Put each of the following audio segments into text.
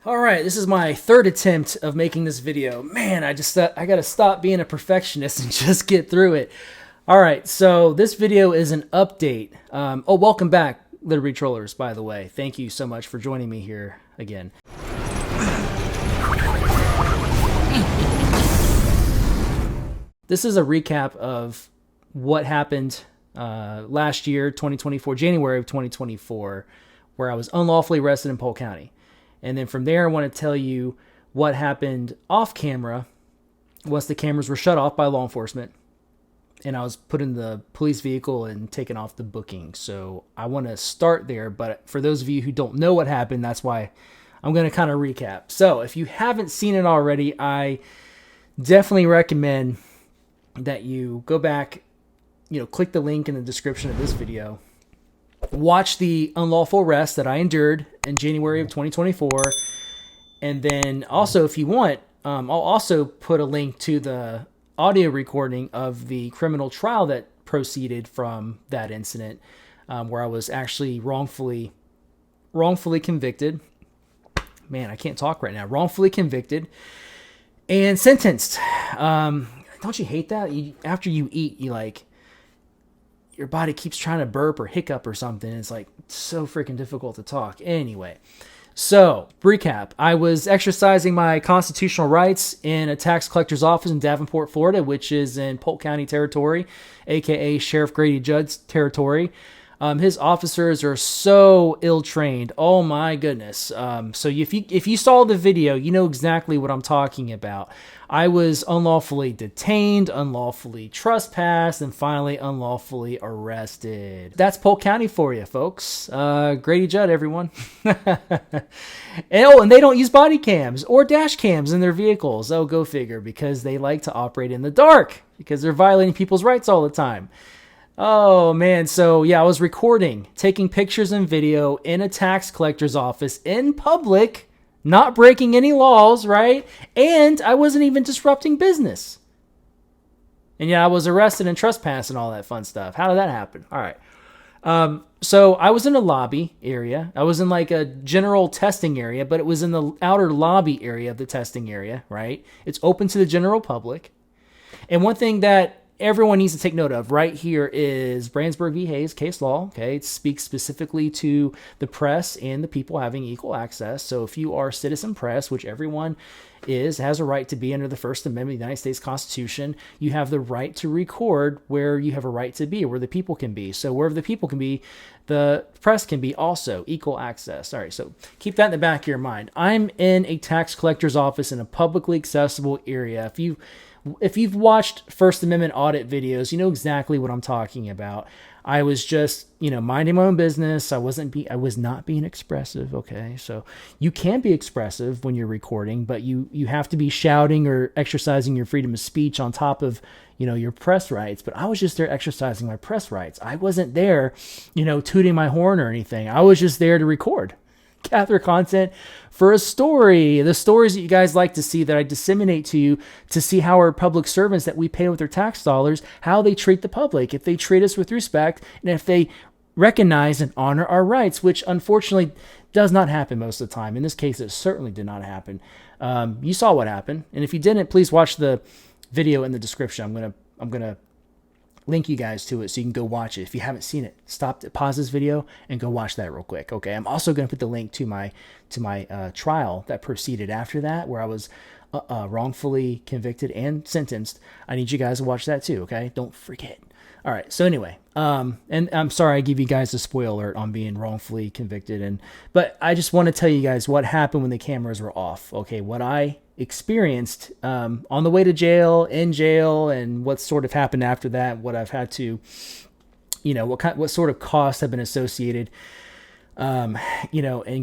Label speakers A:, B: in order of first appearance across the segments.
A: All right, this is my third attempt of making this video. Man, I gotta stop being a perfectionist and just get through it. All right, so this video is an update. Welcome back, Liberty Trollers, by the way. Thank you so much for joining me here again. This is a recap of what happened last year, 2024, January of 2024, where I was unlawfully arrested in Polk County. And then from there, I want to tell you what happened off camera once the cameras were shut off by law enforcement. And I was put in the police vehicle and taken off the booking. So I want to start there. But for those of you who don't know what happened, that's why I'm going to kind of recap. So if you haven't seen it already, I definitely recommend that you go back, click the link in the description of this video. Watch the unlawful arrest that I endured in January of 2024. And then also, if you want, I'll also put a link to the audio recording of the criminal trial that proceeded from that incident, where I was actually wrongfully convicted. Man, I can't talk right now. Wrongfully convicted and sentenced. Don't you hate that? After you eat, your body keeps trying to burp or hiccup or something. It's so freaking difficult to talk. Anyway, so recap. I was exercising my constitutional rights in a tax collector's office in Davenport, Florida, which is in Polk County territory, aka Sheriff Grady Judd's territory. His officers are so ill-trained. Oh my goodness. So if you saw the video, you know exactly what I'm talking about. I was unlawfully detained, unlawfully trespassed, and finally unlawfully arrested. That's Polk County for you, folks. Grady Judd, everyone. And they don't use body cams or dash cams in their vehicles. Oh, go figure, because they like to operate in the dark because they're violating people's rights all the time. Oh man, so yeah, I was recording, taking pictures and video in a tax collector's office in public, not breaking any laws, right? And I wasn't even disrupting business. And yeah, I was arrested and trespassed and all that fun stuff. How did that happen? All right. So I was in a lobby area. I was in a general testing area, but it was in the outer lobby area of the testing area, right? It's open to the general public. And one thing that everyone needs to take note of right here is Brandsburg v. Hayes case law. Okay, it speaks specifically to the press and the people having equal access. So if you are citizen press, which everyone has a right to be under the First Amendment of the United States Constitution, you have the right to record where you have a right to be, where the people can be. So wherever the people can be, the press can be also. Equal access. All right, so keep that in the back of your mind. I'm in a tax collector's office in a publicly accessible area. If you've watched First Amendment audit videos, you know exactly what I'm talking about. I was just, minding my own business. I was not being expressive. Okay. So you can be expressive when you're recording, but you have to be shouting or exercising your freedom of speech on top of, your press rights. But I was just there exercising my press rights. I wasn't there, tooting my horn or anything. I was just there to record, gather content for a story. The stories that you guys like to see that I disseminate to you to see how our public servants that we pay with their tax dollars, how they treat the public, if they treat us with respect, and if they recognize and honor our rights, which unfortunately does not happen most of the time. In this case, it certainly did not happen. You saw what happened. And if you didn't, please watch the video in the description. I'm going to link you guys to it so you can go watch it. If you haven't seen it, pause this video and go watch that real quick. Okay. I'm also going to put the link to my trial that proceeded after that, where I was wrongfully convicted and sentenced. I need you guys to watch that too. Okay. Don't forget. All right. So anyway, and I'm sorry I give you guys a spoiler alert on being wrongfully convicted, but I just want to tell you guys what happened when the cameras were off. Okay. What I experienced on the way to jail, in jail, and what sort of happened after that, what I've had to, what sort of costs have been associated, and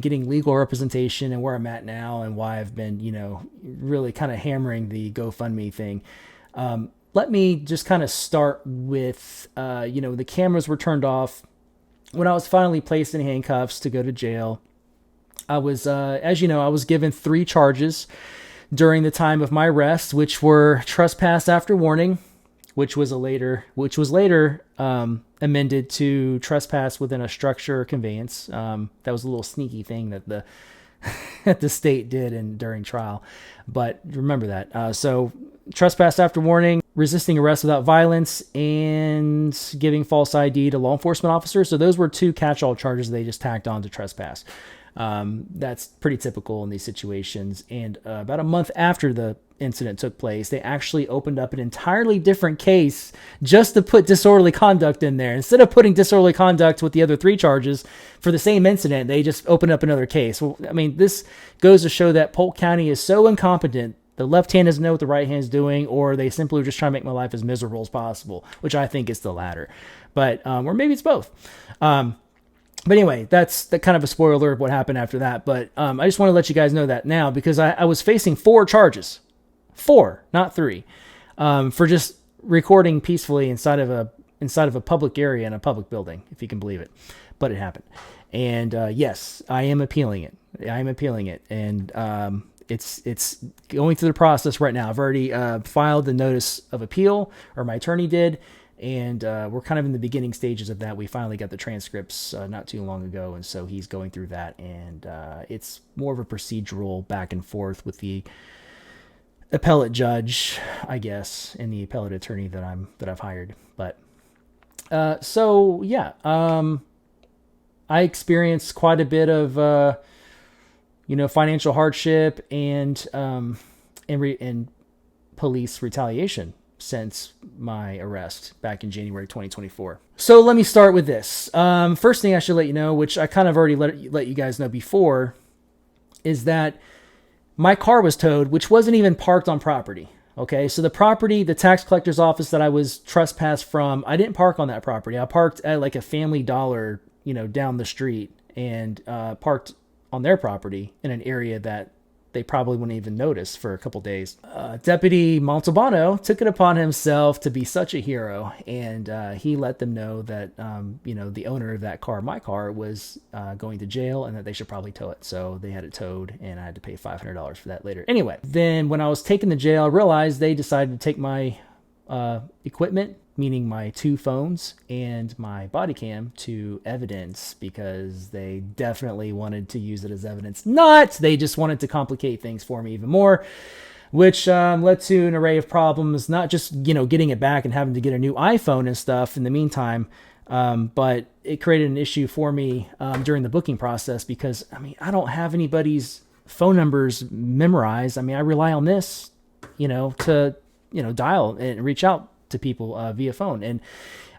A: getting legal representation and where I'm at now and why I've been, really kind of hammering the GoFundMe thing. Let me just kind of start with, the cameras were turned off when I was finally placed in handcuffs to go to jail. I was, as you know, I was given 3 charges during the time of my arrest, which were trespass after warning, which was later amended to trespass within a structure or conveyance. That was a little sneaky thing that the that the state did during trial. But remember that. So trespass after warning, resisting arrest without violence, and giving false ID to law enforcement officers. So those were 2 catch-all charges they just tacked on to trespass. That's pretty typical in these situations. And about a month after the incident took place, they actually opened up an entirely different case just to put disorderly conduct in there. Instead of putting disorderly conduct with the other 3 charges for the same incident, they just opened up another case. Well, I mean, this goes to show that Polk County is so incompetent. The left hand doesn't know what the right hand is doing, or they simply just try to make my life as miserable as possible, which I think is the latter. But, or maybe it's both. But anyway, that's the kind of a spoiler of what happened after that. But I just want to let you guys know that now, because I was facing 4 charges. 4, not 3, for just recording peacefully inside of a public area in a public building, if you can believe it. But it happened. And yes, I am appealing it. And it's going through the process right now. I've already filed the notice of appeal, or my attorney did. And we're kind of in the beginning stages of that. We finally got the transcripts not too long ago, and so he's going through that. And it's more of a procedural back and forth with the appellate judge, I guess, and the appellate attorney that I've hired. But so yeah, I experienced quite a bit of financial hardship and police retaliation since my arrest back in January 2024. So let me start with this. First thing I should let you know, which I kind of already let you guys know before, is that my car was towed, which wasn't even parked on property. Okay, so the property, the tax collector's office that I was trespassed from, I didn't park on that property. I parked at like a Family Dollar, down the street, and parked on their property in an area that they probably wouldn't even notice for a couple days. Deputy Montalbano took it upon himself to be such a hero, and he let them know that, the owner of that car, my car, was going to jail and that they should probably tow it. So they had it towed, and I had to pay $500 for that later. Anyway, then when I was taken to jail, I realized they decided to take my equipment, meaning my 2 phones and my body cam, to evidence, because they definitely wanted to use it as evidence. They just wanted to complicate things for me even more, which led to an array of problems, not just, getting it back and having to get a new iPhone and stuff in the meantime, but it created an issue for me during the booking process, because, I don't have anybody's phone numbers memorized. I rely on this, to, dial and reach out to people via phone. And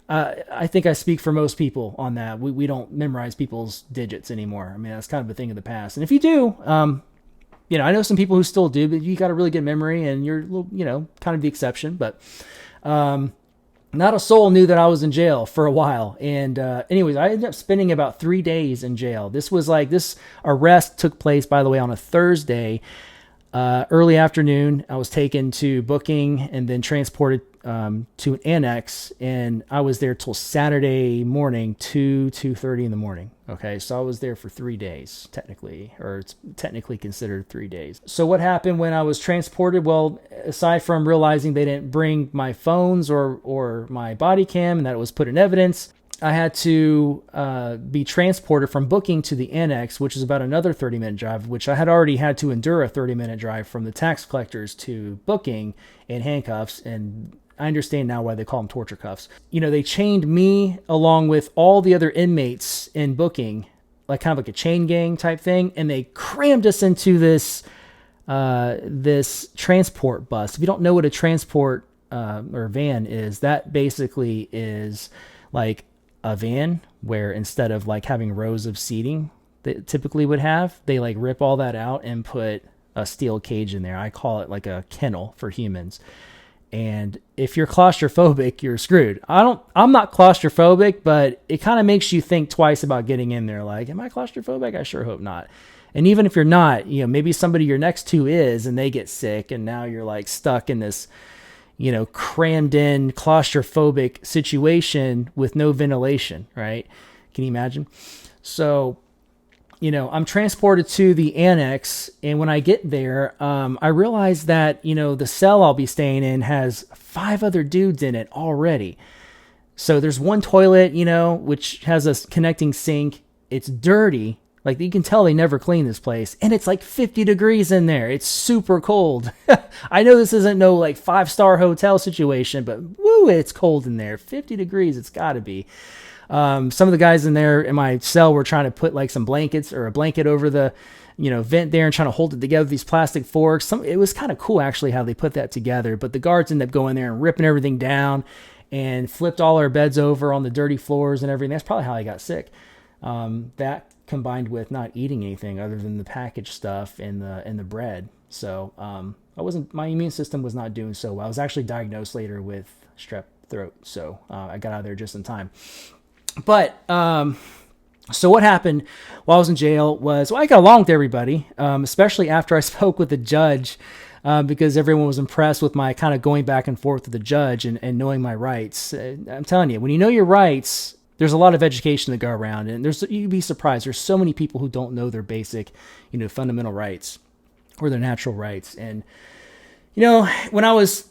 A: I think I speak for most people on that. We don't memorize people's digits anymore. That's kind of a thing of the past. And if you do, I know some people who still do, but you got a really good memory, and you're, kind of the exception. But not a soul knew that I was in jail for a while. And anyways, I ended up spending about 3 days in jail. This arrest took place, by the way, on a Thursday. Early afternoon, I was taken to booking and then transported to an annex, and I was there till Saturday morning, 2:30 in the morning. Okay, so I was there for 3 days, technically, or it's technically considered 3 days. So what happened when I was transported? Well, aside from realizing they didn't bring my phones or my body cam, and that it was put in evidence, I had to be transported from booking to the annex, which is about another 30-minute drive, which I had already had to endure a 30-minute drive from the tax collectors to booking in handcuffs. And I understand now why they call them torture cuffs. They chained me along with all the other inmates in booking, like kind of like a chain gang type thing. And they crammed us into this transport bus. If you don't know what a transport or van is, that basically is like a van where instead of like having rows of seating that typically would have, they like rip all that out and put a steel cage in there. I call it like a kennel for humans. And if you're claustrophobic, you're screwed. I'm not claustrophobic, but it kind of makes you think twice about getting in there. Like, am I claustrophobic? I sure hope not. And even if you're not, maybe somebody you're next to is, and they get sick, and now you're like stuck in this, crammed in claustrophobic situation with no ventilation, right? Can you imagine? So, I'm transported to the annex, and when I get there, I realize that, the cell I'll be staying in has 5 other dudes in it already. So there's one toilet, which has a connecting sink. It's dirty. Like, you can tell they never clean this place. And it's like 50 degrees in there. It's super cold. I know this isn't no like 5-star hotel situation, but woo, it's cold in there. 50 degrees, it's got to be. Some of the guys in there in my cell were trying to put like some blankets or a blanket over the, vent there and trying to hold it together with these plastic forks. It was kind of cool actually how they put that together, but the guards ended up going there and ripping everything down and flipped all our beds over on the dirty floors and everything. That's probably how I got sick. That combined with not eating anything other than the packaged stuff and the bread. So, my immune system was not doing so well. I was actually diagnosed later with strep throat. So, I got out of there just in time. But, so what happened while I was in jail was, I got along with everybody, especially after I spoke with the judge, because everyone was impressed with my kind of going back and forth with the judge and knowing my rights. I'm telling you, when you know your rights, there's a lot of education to go around, and you'd be surprised. There's so many people who don't know their basic, fundamental rights or their natural rights. And, when I was,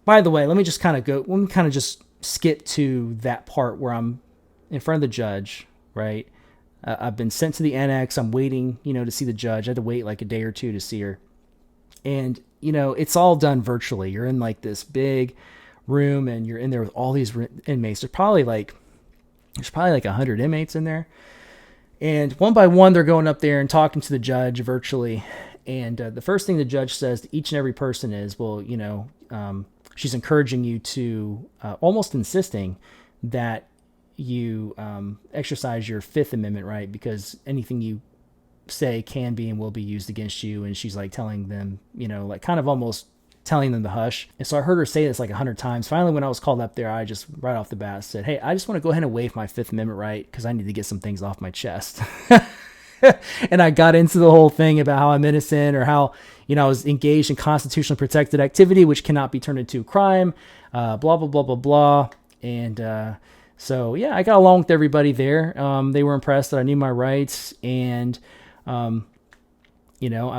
A: by the way, let me just kind of just skip to that part where I'm in front of the judge, right? I've been sent to the annex. I'm waiting, to see the judge. I had to wait like a day or two to see her. And, it's all done virtually. You're in like this big room and you're in there with all these inmates. There's probably like 100 inmates in there. And one by one, they're going up there and talking to the judge virtually. And the first thing the judge says to each and every person is, well, she's encouraging you to, almost insisting that you exercise your Fifth Amendment right, because anything you say can be and will be used against you. And she's like telling them, like kind of almost telling them to hush. And so I heard her say this like 100 times. Finally, when I was called up there, I just right off the bat said, hey, I just want to go ahead and waive my Fifth Amendment right because I need to get some things off my chest. And I got into the whole thing about how I'm innocent, or how, I was engaged in constitutionally protected activity, which cannot be turned into a crime, blah, blah, blah, blah, blah. And, so yeah, I got along with everybody there. They were impressed that I knew my rights, and, I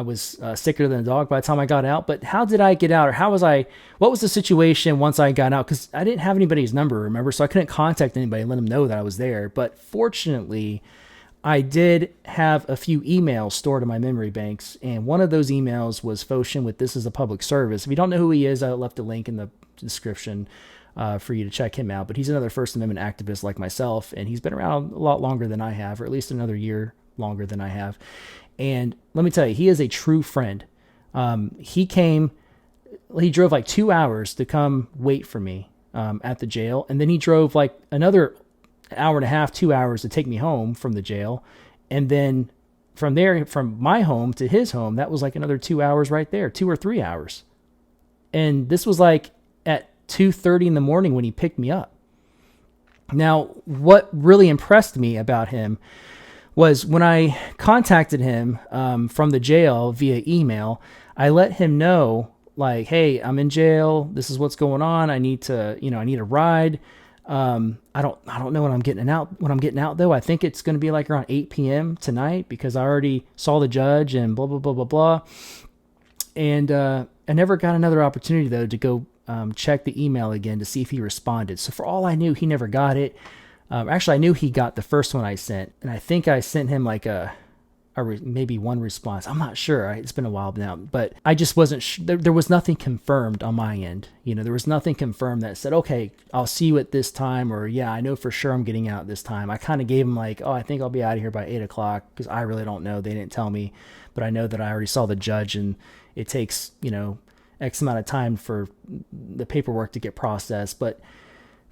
A: was sicker than a dog by the time I got out. But how did I get out, or what was the situation once I got out? Because I didn't have anybody's number, remember? So I couldn't contact anybody and let them know that I was there. But fortunately, I did have a few emails stored in my memory banks. And one of those emails was Phocion with "This is a public service." If you don't know who he is, I left a link in the description for you to check him out. But he's another First Amendment activist like myself. And he's been around a lot longer than I have, or at least another year longer than I have. And let me tell you, he is a true friend. He drove like 2 hours to come wait for me at the jail. And then he drove like another hour and a half, 2 hours to take me home from the jail. And then from there, from my home to his home, that was like another 2 hours right there, 2 or 3 hours. And this was like at 2:30 in the morning when he picked me up. Now, what really impressed me about him was when I contacted him from the jail via email, I let him know, like, hey, I'm in jail. This is what's going on. I need to, I need a ride. I don't know when I'm getting out though. I think it's going to be like around 8 p.m. tonight, because I already saw the judge and blah, blah, blah, blah, blah. And I never got another opportunity though to go check the email again to see if he responded. So for all I knew, he never got it. Actually, I knew he got the first one I sent, and I think I sent him like maybe one response. I'm not sure. It's been a while now, but I just wasn't there was nothing confirmed on my end. There was nothing confirmed that said, okay, I'll see you at this time, or yeah, I know for sure I'm getting out this time. I kind of gave him like, oh, I think I'll be out of here by 8 o'clock, because I really don't know. They didn't tell me, but I know that I already saw the judge, and it takes, X amount of time for the paperwork to get processed. But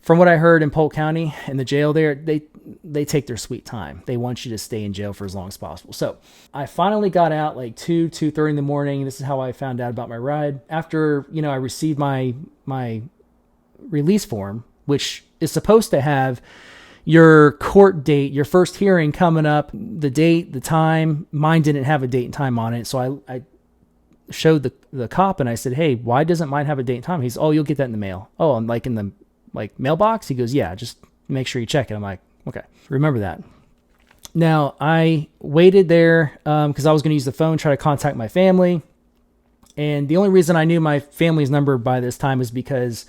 A: from what I heard in Polk County in the jail there, they take their sweet time. They want you to stay in jail for as long as possible. So I finally got out like 2:30 in the morning. This is how I found out about my ride. After, I received my release form, which is supposed to have your court date, your first hearing coming up, the date, the time. Mine didn't have a date and time on it. So I showed the cop and I said, hey, why doesn't mine have a date and time? He's, oh, you'll get that in the mail. Oh, I'm like in the mailbox? He goes, yeah, just make sure you check it. I'm like, okay, remember that. Now I waited there because I was going to use the phone, try to contact my family. And the only reason I knew my family's number by this time is because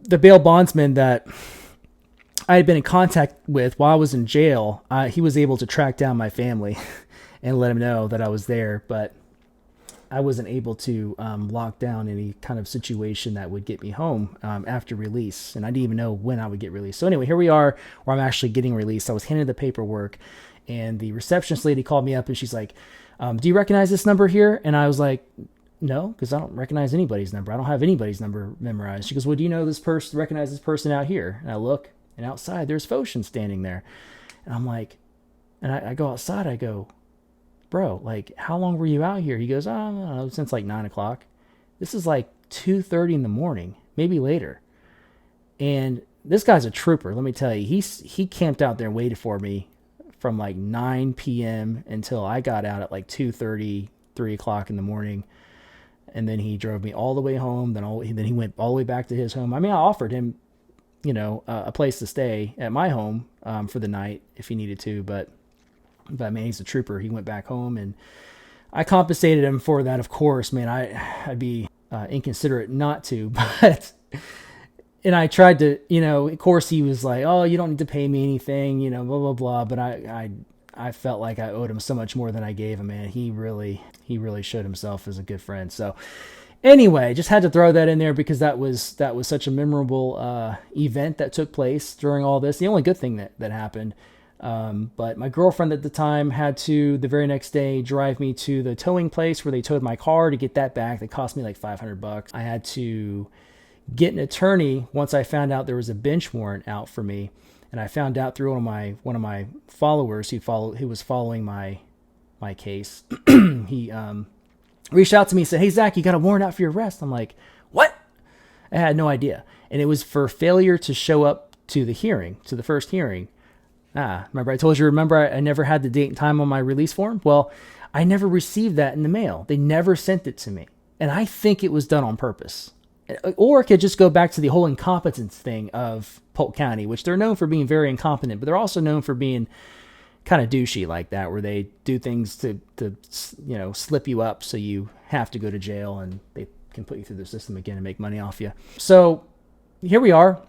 A: the bail bondsman that I had been in contact with while I was in jail, he was able to track down my family and let him know that I was there, but I wasn't able to lock down any kind of situation that would get me home after release, and I didn't even know when I would get released. So anyway, here we are where I'm actually getting released. I was handed the paperwork, and the receptionist lady called me up, and she's like, do you recognize this number here? And I was like, no, because I don't recognize anybody's number. I don't have anybody's number memorized. She goes, well, do you know this person, recognize this person out here? And I look, and outside there's Phocion standing there. And I'm like, and I go outside, I go, bro, like, how long were you out here? He goes, oh, I don't know, since like 9 o'clock. This is like 2:30 in the morning, maybe later. And this guy's a trooper, let me tell you. He camped out there and waited for me from like 9 p.m. until I got out at like 2:30, 3 o'clock in the morning. And then he drove me all the way home. Then he went all the way back to his home. I mean, I offered him, a place to stay at my home for the night if he needed to. But man, he's a trooper. He went back home, and I compensated him for that. Of course, man, I'd be inconsiderate not to. But and I tried to, of course, he was like, "Oh, you don't need to pay me anything," blah blah blah. But I felt like I owed him so much more than I gave him, man. He really showed himself as a good friend. So anyway, just had to throw that in there because that was such a memorable event that took place during all this. The only good thing that happened. But my girlfriend at the time had to, the very next day, drive me to the towing place where they towed my car to get that back. That cost me like $500. I had to get an attorney once I found out there was a bench warrant out for me. And I found out through one of my followers who was following my case. He reached out to me and said, "Hey Zach, you got a warrant out for your arrest." I'm like, "What?" I had no idea, and it was for failure to show up to the first hearing. Remember I told you? Remember I never had the date and time on my release form? Well, I never received that in the mail. They never sent it to me, and I think it was done on purpose. Or it could just go back to the whole incompetence thing of Polk County, which they're known for being very incompetent, but they're also known for being kind of douchey like that, where they do things to slip you up so you have to go to jail and they can put you through the system again and make money off you. So here we are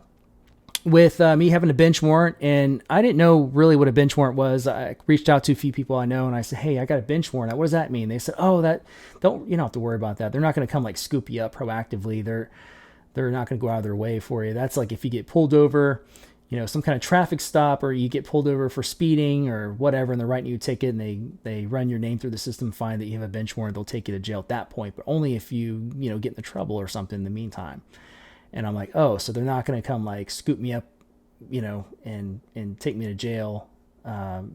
A: with me having a bench warrant, and I didn't know really what a bench warrant was. I reached out to a few people I know, and I said, "Hey, I got a bench warrant. What does that mean?" They said, "Oh, you don't have to worry about that. They're not going to come like scoop you up proactively. They're not going to go out of their way for you. That's like if you get pulled over, some kind of traffic stop, or you get pulled over for speeding or whatever, and they're writing you a ticket, and they run your name through the system, find that you have a bench warrant, they'll take you to jail at that point, but only if you get in trouble or something in the meantime." And I'm like, oh, so they're not going to come like scoop me up, and take me to jail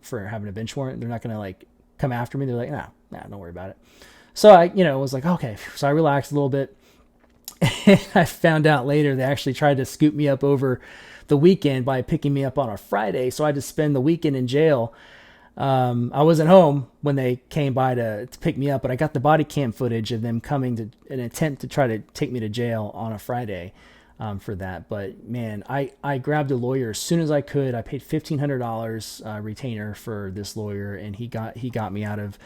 A: for having a bench warrant. They're not going to like come after me. They're like, nah, don't worry about it. So I, was like, okay. So I relaxed a little bit. And I found out later they actually tried to scoop me up over the weekend by picking me up on a Friday. So I had to spend the weekend in jail. I wasn't home when they came by to pick me up, but I got the body cam footage of them coming to an attempt to try to take me to jail on a Friday for that. But man, I grabbed a lawyer as soon as I could. I paid $1,500 retainer for this lawyer, and he got me out of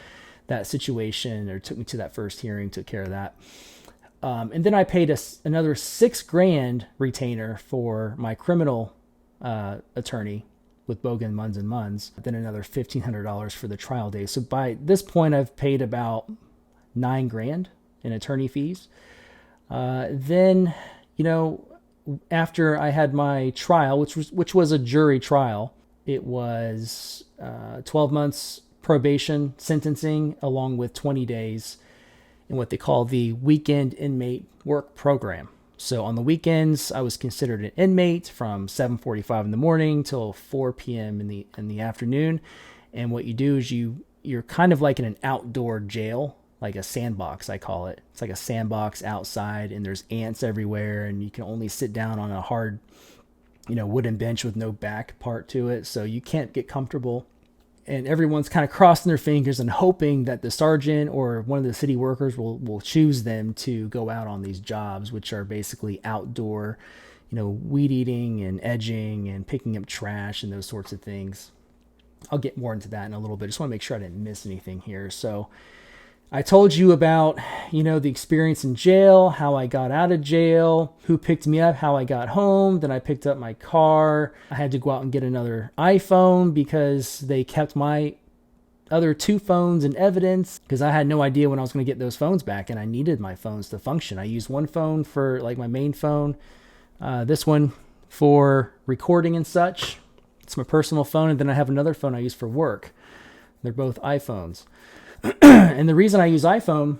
A: that situation, or took me to that first hearing, took care of that. And then I paid another $6,000 retainer for my criminal attorney with Bogan, Munns and Munns, then another $1,500 for the trial day. So by this point, I've paid about $9,000 in attorney fees. Then, after I had my trial, which was a jury trial, it was 12 months probation sentencing, along with 20 days in what they call the weekend inmate work program. So on the weekends, I was considered an inmate from 7:45 in the morning till 4 p.m. in the afternoon. And what you do is you're kind of like in an outdoor jail, like a sandbox, I call it. It's like a sandbox outside, and there's ants everywhere, and you can only sit down on a hard, wooden bench with no back part to it. So you can't get comfortable. And everyone's kind of crossing their fingers and hoping that the sergeant or one of the city workers will choose them to go out on these jobs, which are basically outdoor, weed eating and edging and picking up trash and those sorts of things. I'll get more into that in a little bit. Just want to make sure I didn't miss anything here. So I told you about, the experience in jail, how I got out of jail, who picked me up, how I got home. Then I picked up my car. I had to go out and get another iPhone because they kept my other 2 phones in evidence because I had no idea when I was going to get those phones back, and I needed my phones to function. I used one phone for like my main phone, this one for recording and such. It's my personal phone, and then I have another phone I use for work. They're both iPhones. And the reason I use iPhone,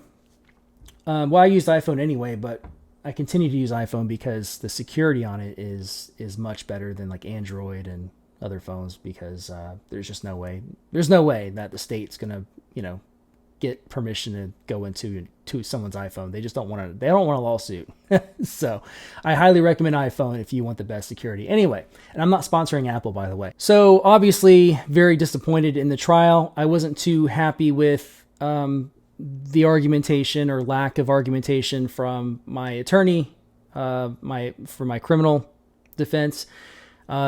A: I used iPhone anyway, but I continue to use iPhone because the security on it is much better than like Android and other phones, because there's no way that the state's gonna get permission to go into someone's iPhone. They just don't want to. They don't want a lawsuit. So I highly recommend iPhone if you want the best security. Anyway, and I'm not sponsoring Apple, by the way. So obviously very disappointed in the trial. I wasn't too happy with the argumentation or lack of argumentation from my attorney, for my criminal defense.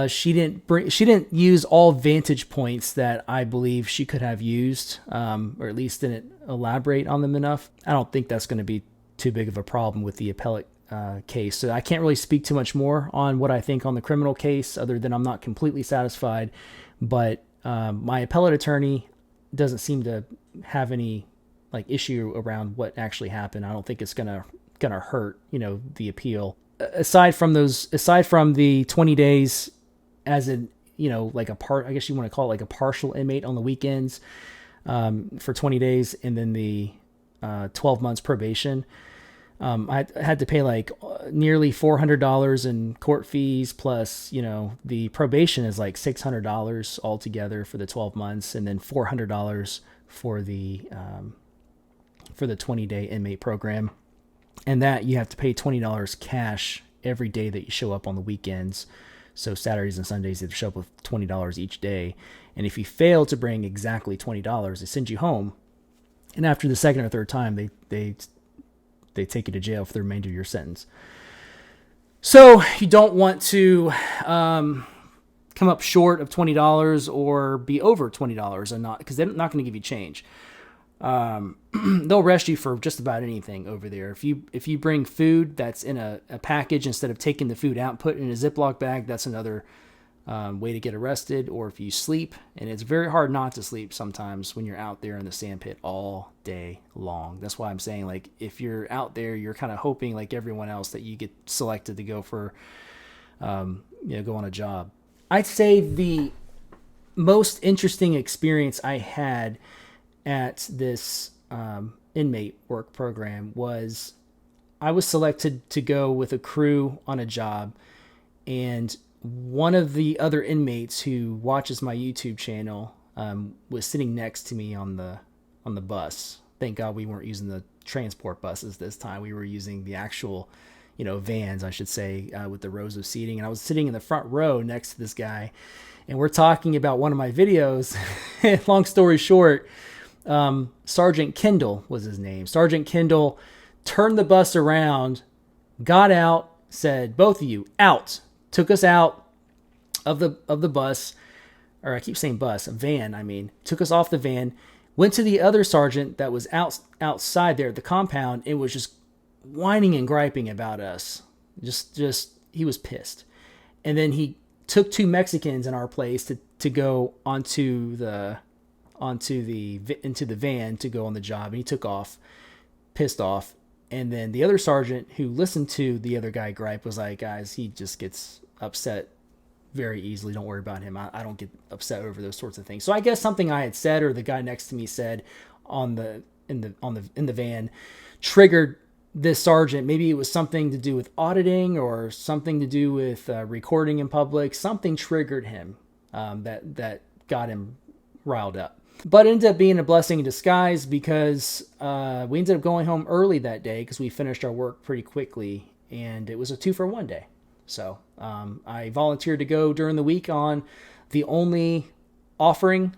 A: She didn't use all vantage points that I believe she could have used, or at least didn't elaborate on them enough. I don't think that's going to be too big of a problem with the appellate case. So I can't really speak too much more on what I think on the criminal case, other than I'm not completely satisfied. But my appellate attorney doesn't seem to have any issue around what actually happened. I don't think it's gonna hurt the appeal. Aside from the 20 days as I guess you want to call it like a partial inmate on the weekends, for 20 days, and then the 12 months probation. I had to pay nearly $400 in court fees, plus, the probation is like $600 altogether for the 12 months, and then $400 for the 20-day inmate program. And that you have to pay $20 cash every day that you show up on the weekends. So Saturdays and Sundays, you have to show up with $20 each day. And if you fail to bring exactly $20, they send you home. And after the second or third time, they take you to jail for the remainder of your sentence. So you don't want to come up short of $20 or be over $20 and not, because they're not going to give you change. They'll arrest you for just about anything over there. If you bring food that's in a package instead of taking the food out and put it in a Ziploc bag, that's another way to get arrested. Or if you sleep, and it's very hard not to sleep sometimes when you're out there in the sandpit all day long. That's why I'm saying, if you're out there, you're kind of hoping, like everyone else, that you get selected to go for, go on a job. I'd say the most interesting experience I had at this inmate work program was I was selected to go with a crew on a job, and one of the other inmates who watches my YouTube channel was sitting next to me on the bus. Thank God we weren't using the transport buses this time. We were using the actual, vans, I should say, with the rows of seating. And I was sitting in the front row next to this guy, and we're talking about one of my videos. Long story short, Sergeant Kendall was his name. Sergeant Kendall turned the bus around, got out, said, "Both of you out," took us out of the bus, or I keep saying bus, a van, took us off the van, went to the other sergeant that was outside there at the compound, and was just whining and griping about us. Just he was pissed. And then he took 2 Mexicans in our place to go into the van to go on the job, and he took off, pissed off. And then the other sergeant who listened to the other guy gripe was like, "Guys, he just gets upset very easily. Don't worry about him. I don't get upset over those sorts of things." So I guess something I had said, or the guy next to me said in the van, triggered this sergeant. Maybe it was something to do with auditing or something to do with recording in public. Something triggered him that got him riled up. But it ended up being a blessing in disguise, because we ended up going home early that day because we finished our work pretty quickly, and it was a 2-for-1 day. So I volunteered to go during the week on the only offering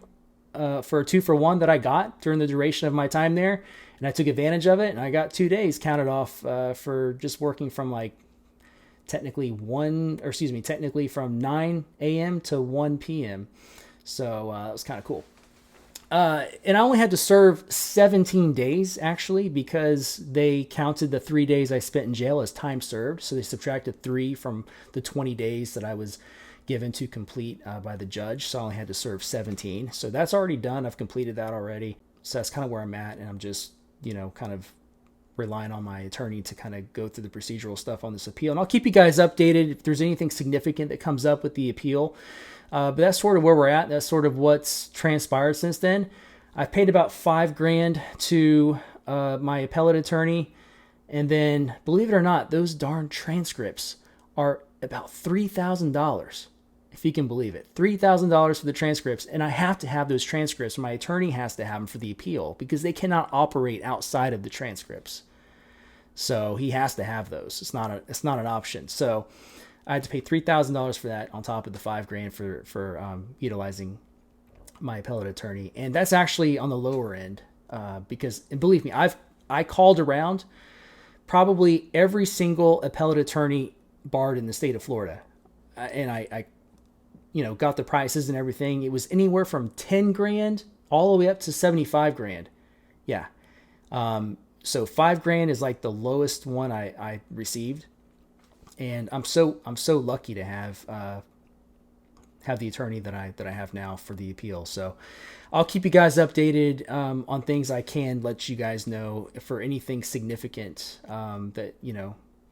A: for a 2-for-1 that I got during the duration of my time there, and I took advantage of it, and I got 2 days counted off for just working from technically from 9 a.m. to 1 p.m. So it was kind of cool. And I only had to serve 17 days, actually, because they counted the 3 days I spent in jail as time served. So they subtracted 3 from the 20 days that I was given to complete by the judge. So I only had to serve 17. So that's already done. I've completed that already. So that's kind of where I'm at. And I'm just, kind of relying on my attorney to kind of go through the procedural stuff on this appeal. And I'll keep you guys updated if there's anything significant that comes up with the appeal. But that's sort of where we're at. That's sort of what's transpired since then. I've paid about $5,000 to my appellate attorney. And then, believe it or not, those darn transcripts are about $3,000. If you can believe it. $3,000 for the transcripts. And I have to have those transcripts. My attorney has to have them for the appeal because they cannot operate outside of the transcripts. So he has to have those. It's not an option. So I had to pay $3,000 for that on top of the $5,000 for utilizing my appellate attorney. And that's actually on the lower end because, and believe me, I called around probably every single appellate attorney barred in the state of Florida. And I got the prices and everything. It was anywhere from $10,000 all the way up to $75,000. Yeah. So $5,000 is like the lowest one I received. And I'm so lucky to have the attorney that I have now for the appeal. So I'll keep you guys updated on things I can let you guys know for anything significant that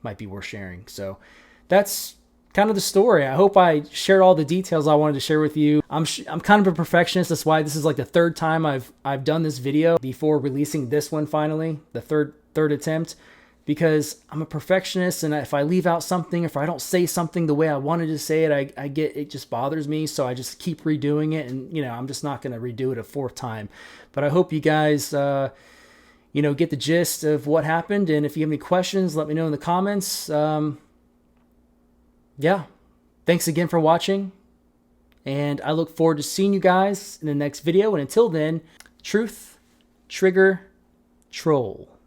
A: might be worth sharing. So that's kind of the story. I hope I shared all the details I wanted to share with you. I'm kind of a perfectionist. That's why this is like the third time I've done this video before releasing this one finally, the third attempt. Because I'm a perfectionist, and if I leave out something, if I don't say something the way I wanted to say it, it just bothers me. So I just keep redoing it, and I'm just not going to redo it a fourth time. But I hope you guys, get the gist of what happened. And if you have any questions, let me know in the comments. Yeah, thanks again for watching, and I look forward to seeing you guys in the next video. And until then, truth, trigger, troll.